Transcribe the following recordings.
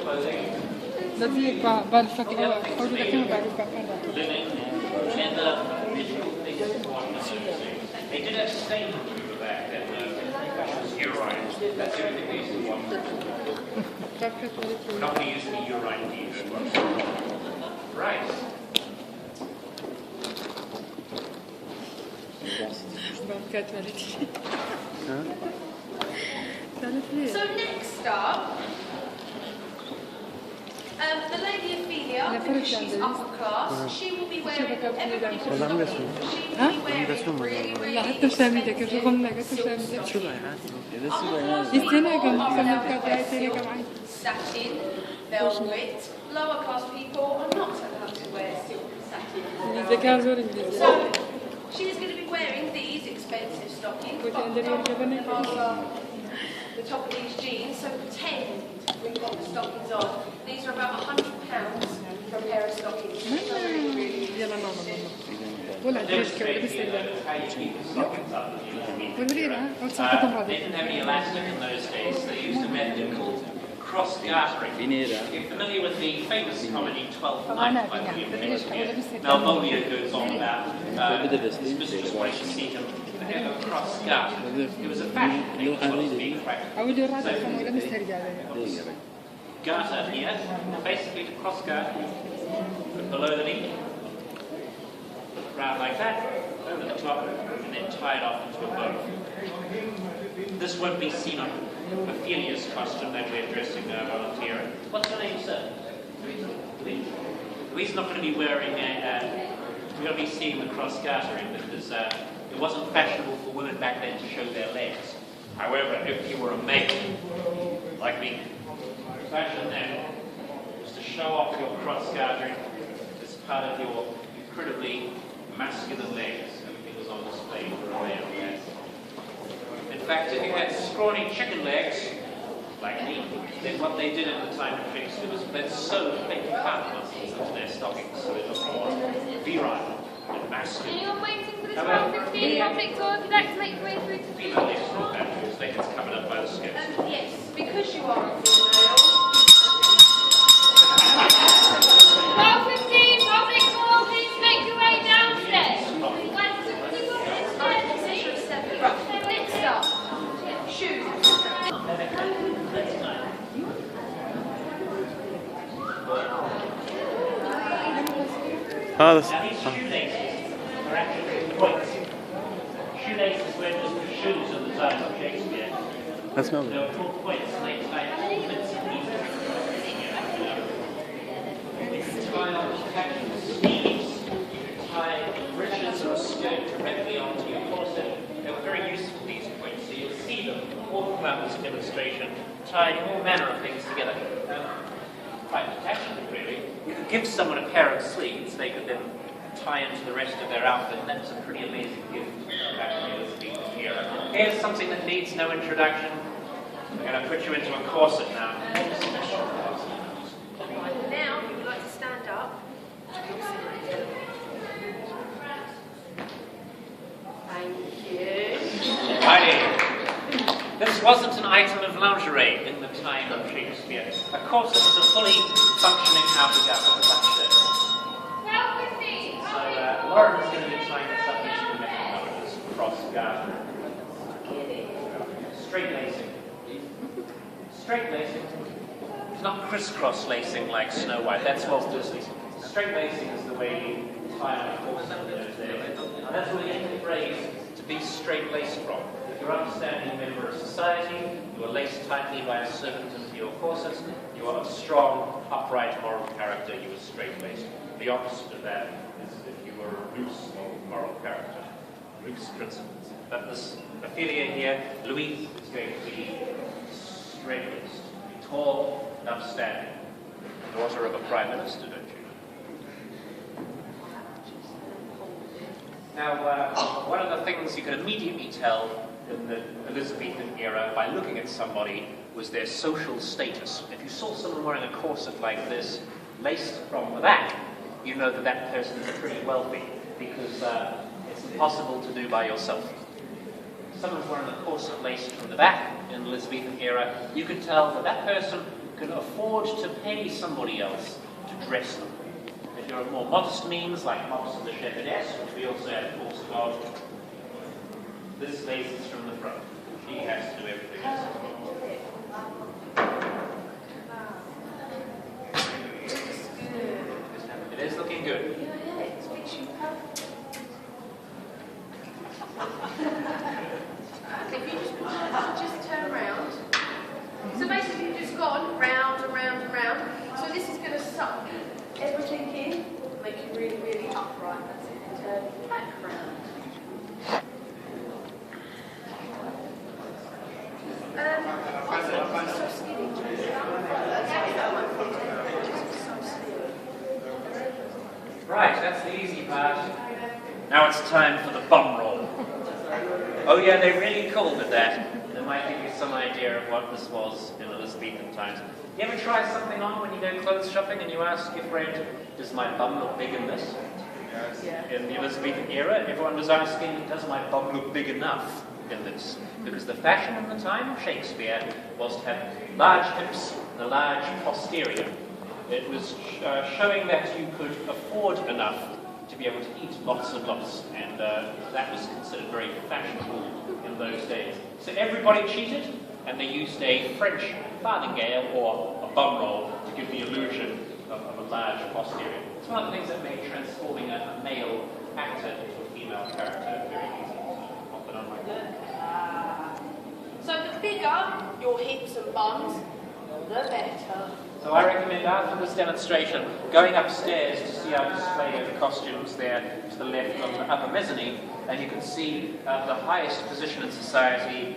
clothing, Da dire qua, va il fatto che ho avuto che non vado qua a parlare. linen, leather, visual things to wash the clothes. They did have stain remover back then, urine. That's the only thing they used to wash. We're not going to use any urine either. Right. So next up, the lady Ophelia, because she's upper class, she will be wearing everything she will be wearing really لا حتى شامدة كيف غمنا حتى شامدة يستنى كم satin, velvet. Lower class people are not allowed to wear silk satin. So she is going to be wearing these expensive stockings. The top of these jeans, so pretend we've got the stockings on. These are about £100 for a pair of stockings. ولا دريش كذا بس They didn't have any elastic in those days. They used a method called cross-gartering. You're familiar with the famous comedy 12th Night by William Shakespeare? Malvolio goes on about his mistress wanting to see him have a cross-guard. It was a fashion thing as well as being practical. Garter here, basically to cross-guard, below the knee, round like that, over the top, and then tie it off into a bow. This won't be seen on Ophelia's costume that we're dressing volunteer. What's her name, sir? Louise. Louise not going to be wearing we're going to be seeing the cross-gartering because it wasn't fashionable for women back then to show their legs. However, if you were a male, like me, fashion then was to show off your cross-gartering as part of your incredibly masculine legs. Everything was on display for a male, yes. In fact, if you had scrawny chicken legs, like me, then what they did at the time of Shakespeare was they'd sew fake calf muscles into their stockings so they looked more virile and masculine. And you're waiting for the 12:15 public tour of that to make your way through to the Female legs are not bad because they get covered up by the skirts. Yes, because you are a female. 12:15 public tour, please make your way downstairs. Next up, shoes. Now these shoelaces are actually points. Shoelaces were just the shoes of the time of Shakespeare. That's not They were called points and they tied bits of meat. You could tie on the pattern sleeves, you could tie breeches or a skirt directly onto your corset. They were very useful, these points, so you'll see them all throughout this demonstration, tying all manner of things together. Quite attachment, really. You could give someone a pair of sleeves, they could then tie into the rest of their outfit, and that's a pretty amazing gift. Here's something that needs no introduction. We're going to put you into a corset now. Now, if you would like to stand up. Thank you. Righty. This wasn't an item of lingerie in the time of Shakespeare. A corset was a fully functioning outer shirt. 12:15 So Lauren's going to be tying this up into the neck of this cross-garter. Straight lacing. Straight lacing. It's not crisscross lacing like Snow White. That's Walt Disney. Straight lacing is the way you tie on a corset in those days. Now that's where you get the phrase to be straight-laced from. If you're an upstanding member of society, you are laced tightly by a servant into your corset, you are of strong, upright moral character, you are straight-laced. The opposite of that is if you were a loose moral character, loose principles. But this Ophelia here, Louise, is going to be straight-laced, tall and upstanding, daughter of a prime minister, don't you? Now, one of the things you can immediately tell in the Elizabethan era by looking at somebody was their social status. If you saw someone wearing a corset like this, laced from the back, you know that that person is pretty wealthy because it's impossible to do by yourself. if someone's wearing a corset laced from the back in the Elizabethan era, you could tell that that person can afford to pay somebody else to dress them. If you're of more modest means, like Mops and the Shepherdess, which we also have a corset of, this laces from the front. She has to do everything else. It is looking good. Yeah, it's picture perfect. If you just turn around. So basically you've just gone round and round and round. So this is going to suck everything in, make you really, really upright. That's it. Turn back round. So skinny. Right, that's the easy part. Now it's time for the bum roll. Oh yeah, they really called it that. That might give you some idea of what this was in Elizabethan times. You ever try something on when you go clothes shopping and you ask your friend, does my bum look big in this? In the Elizabethan era, everyone was asking, does my bum look big enough in this? Because the fashion in the time of Shakespeare was to have large hips and a large posterior. It was showing that you could afford enough to be able to eat lots and lots, and that was considered very fashionable in those days. So everybody cheated, and they used a French farthingale or a bum roll to give the illusion of a large posterior. It's one of the things that made transforming a male actor into a female character very easy. Pop it on like that. So the bigger your hips and bums, the better. So I recommend after this demonstration going upstairs to see our display of costumes there to the left on the upper mezzanine, and you can see the highest position in society,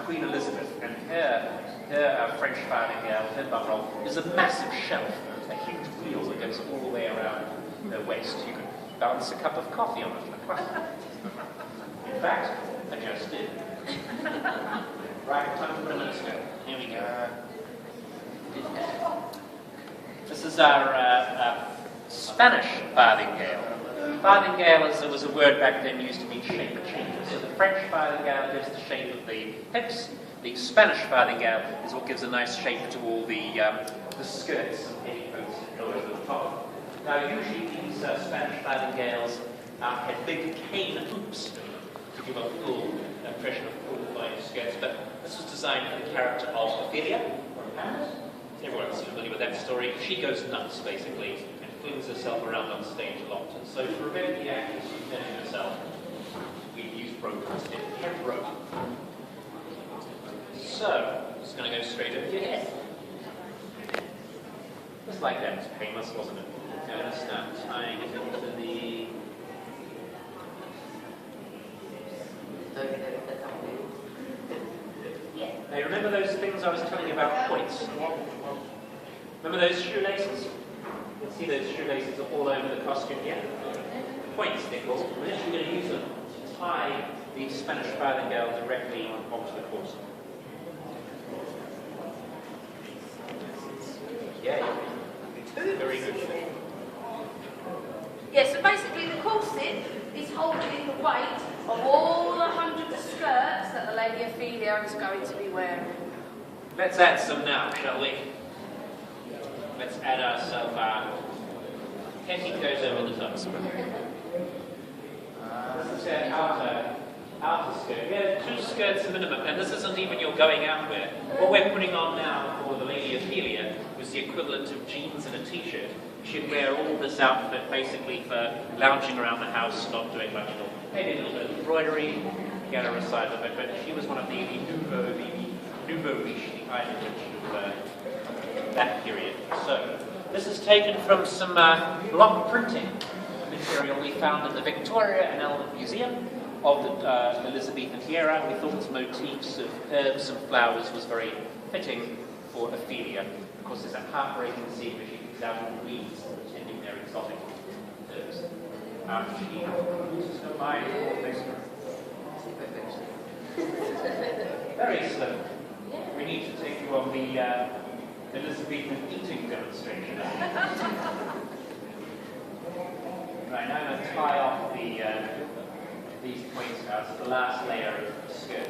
Queen Elizabeth, and her French farthingale, her bum roll, is a massive shelf, a huge wheel that goes all the way around her waist. You can balance a cup of coffee on it. In fact, I just did. Right, time to put a minute go. Here we go. This is our Spanish farthingale. Farthingale was a word back then used to mean shape changes. So the French farthingale gives the shape of the hips. The Spanish farthingale is what gives a nice shape to all the skirts and petticoats that go over the top. Now usually these Spanish farthingales had big cane hoops to give a full impression of full line skirts, but this was designed for the character of Ophelia. Everyone's familiar with that story. She goes nuts, basically, and flings herself around on stage a lot. And so to prevent the actress from killing herself, we use rope instead. Hemp rope. So, just going to go straight over your head. Just like that. It was painless, wasn't it? Now I'm going to start tying it into the... Now, remember those things I was telling you about points? Remember those shoelaces? You can see those shoelaces are all over the costume here. Points, they're called. We're actually going to use them to tie the Spanish farthingale directly onto the corset. Yeah, very good. Yeah, so basically the corset is holding the weight of all the hundreds of skirts that the Lady Ophelia is going to be wearing. Let's add some now, shall we? Let's add ourselves our petticoats over the top. This is our outer skirt. We have 2 skirts minimum, and this isn't even your going out wear. What we're putting on now for the Lady Ophelia was the equivalent of jeans and a t-shirt. She'd wear all this outfit basically for lounging around the house, not doing much at all. Maybe a little bit of embroidery, get her aside of it, but she was one of the nouveau riche, the high rich of that period. So, this is taken from some block printing material we found in the Victoria and Albert Museum of the Elizabethan era. We thought its motifs of herbs and flowers was very fitting for Ophelia. Of course, there's a heartbreaking scene where she comes out in weeds pretending they're exotic herbs. She loses her mind for this. Very slim. We need to take you on the Elizabethan eating demonstration. Right, now I'm going to tie off the these points out. So the last layer of the skirt.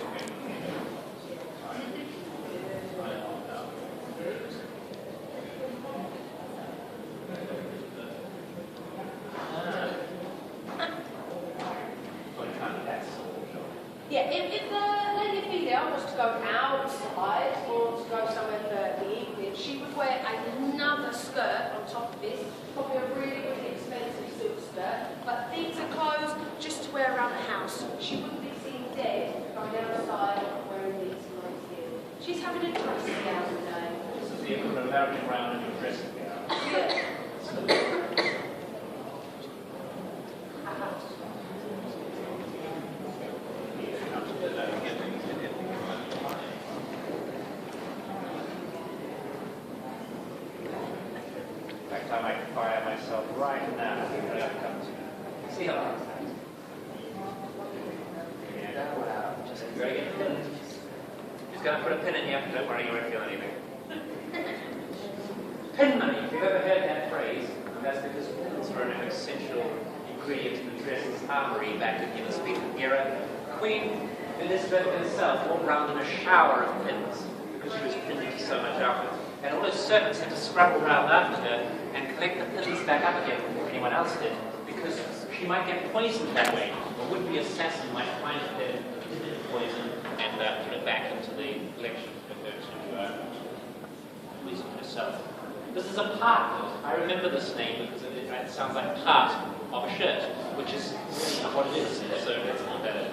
Yeah, if the lady female was to go outside or to go somewhere for the evening, she would wear another skirt on top of this, probably a really, really expensive silk skirt, but these are clothes just to wear around the house. She wouldn't be seen dead going outside wearing these clothes here. She's having a dressing gown today. This is the equivalent of American Brown in your dressing gown. Yeah. In fact, I might fire myself right now. See how long? Wow. Just very good. Just going to put a pin in here. Don't worry, you won't feel anything. Pin money. If you've ever heard that phrase, that's because pins were an essential ingredient in the dress's armory back in the Elizabethan era. Queen Elizabeth herself walked around in a shower of pins because she was pinning so much outfit. And all her servants had to scrabble around after her and collect the pins back up again before anyone else did, because she might get poisoned that way. A would-be assassin might find a pin, did it poison, and put it back into the collection for her to poison herself. This is a part. I remember this name because it sounds like part of a shirt, which is what it is. So that's not bad.